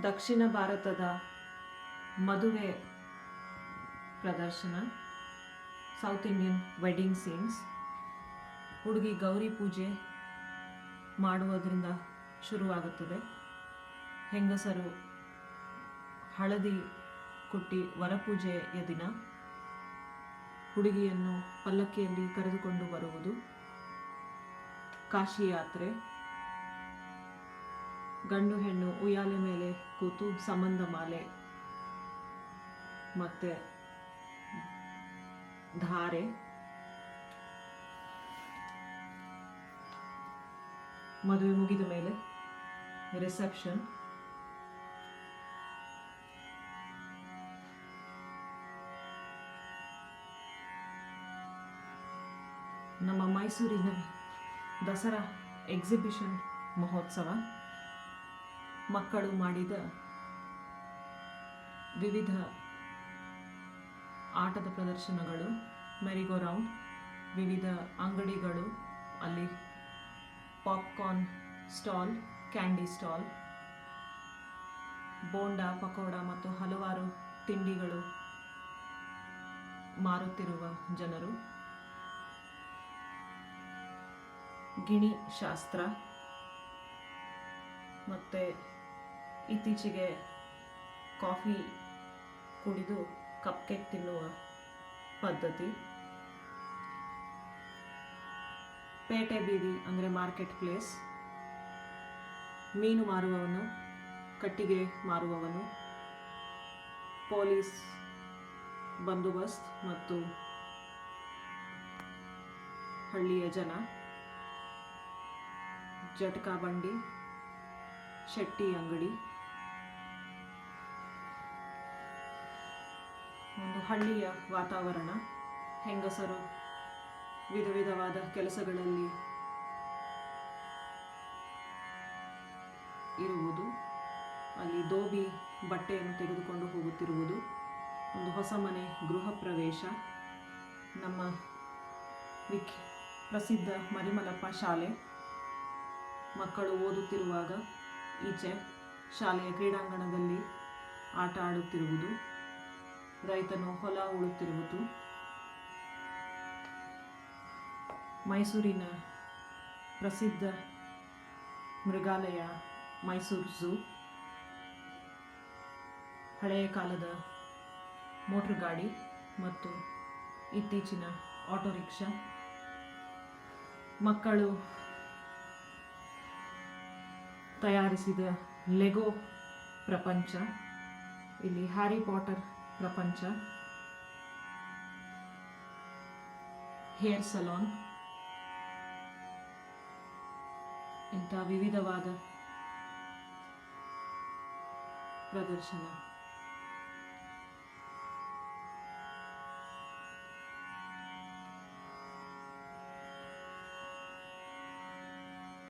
ದಕ್ಷಿಣ ಭಾರತದ ಮದುವೆ ಪ್ರದರ್ಶನ, ಸೌತ್ ಇಂಡಿಯನ್ ವೆಡ್ಡಿಂಗ್ ಸೀನ್ಸ್. ಹುಡುಗಿ ಗೌರಿ ಪೂಜೆ ಮಾಡುವುದರಿಂದ ಶುರುವಾಗುತ್ತದೆ. ಹೆಂಗಸರು ಹಳದಿ ಕುಟ್ಟಿ ವರಪೂಜೆಯ ದಿನ ಹುಡುಗಿಯನ್ನು ಪಲ್ಲಕ್ಕಿಯಲ್ಲಿ ಕರೆದುಕೊಂಡು ಬರುವುದು. ಕಾಶಿ ಯಾತ್ರೆ, ಗಂಡು ಹೆಣ್ಣು ಉಯ್ಯಾಲೆ ಮೇಲೆ ಕೂತು ಸಂಬಂಧ ಮಾಲೆ ಮತ್ತೆ ಧಾರೆ, ಮದುವೆ ಮುಗಿದ ಮೇಲೆ ರಿಸೆಪ್ಷನ್, ನಮ್ಮ ಮೈಸೂರಿನ ದಸರಾ ಎಕ್ಸಿಬಿಷನ್ ಮಹೋತ್ಸವ, ಮಕ್ಕಳು ಮಾಡಿದ ವಿವಿಧ ಆಟದ ಪ್ರದರ್ಶನಗಳು, ಮೆರಿಗೋ ರೌಂಡ್, ವಿವಿಧ ಅಂಗಡಿಗಳು, ಅಲ್ಲಿ popcorn stall, candy stall, bonda, pakoda ಮತ್ತು ಹಲವಾರು ತಿಂಡಿಗಳು ಮಾರುತ್ತಿರುವ ಜನರು, ಗಿಣಿ ಶಾಸ್ತ್ರ, ಮತ್ತು ಇತ್ತೀಚೆಗೆ ಕಾಫಿ ಕುಡಿದು ಕಪ್ ಕೇಕ್ ತಿನ್ನುವ ಪದ್ಧತಿ, ಪೇಟೆ ಬೀದಿ ಅಂದರೆ ಮಾರ್ಕೆಟ್ ಪ್ಲೇಸ್, ಮೀನು ಮಾರುವವನು, ಕಟ್ಟಿಗೆ ಮಾರುವವನು, ಪೊಲೀಸ್ ಬಂದೋಬಸ್ತ್ ಮತ್ತು ಹಳ್ಳಿಯ ಜನ, ಜಟಕಾ ಬಂಡಿ, ಶೆಟ್ಟಿ ಅಂಗಡಿ, ಒಂದು ಹಳ್ಳಿಯ ವಾತಾವರಣ. ಹೆಂಗಸರು ವಿಧ ವಿಧವಾದ ಕೆಲಸಗಳಲ್ಲಿ ಇರುವುದು, ಅಲ್ಲಿ ದೋಬಿ ಬಟ್ಟೆಯನ್ನು ತೆಗೆದುಕೊಂಡು ಹೋಗುತ್ತಿರುವುದು, ಒಂದು ಹೊಸ ಮನೆ ಗೃಹ ಪ್ರವೇಶ, ನಮ್ಮ ಪ್ರಸಿದ್ಧ ಮರಿಮಲಪ್ಪ ಶಾಲೆ, ಮಕ್ಕಳು ಓದುತ್ತಿರುವಾಗ ಈಚೆ ಶಾಲೆಯ ಕ್ರೀಡಾಂಗಣದಲ್ಲಿ ಆಟ ಆಡುತ್ತಿರುವುದು, ರೈತನು ಹೊಲ ಉಳುತ್ತಿರುವುದು, ಮೈಸೂರಿನ ಪ್ರಸಿದ್ಧ ಮೃಗಾಲಯ ಮೈಸೂರು ಝೂ, ಹಳೆಯ ಕಾಲದ ಮೋಟರ್ ಗಾಡಿ ಮತ್ತು ಇತ್ತೀಚಿನ ಆಟೋ ರಿಕ್ಷಾ, ಮಕ್ಕಳು ತಯಾರಿಸಿದ ಲೆಗೋ ಪ್ರಪಂಚ, ಇಲ್ಲಿ ಹ್ಯಾರಿ ಪಾಟರ್ ಪ್ರಪಂಚ, ಹೇರ್ ಸಲೂನ್, ಇಂಥ ವಿವಿಧವಾದ ಪ್ರದರ್ಶನ.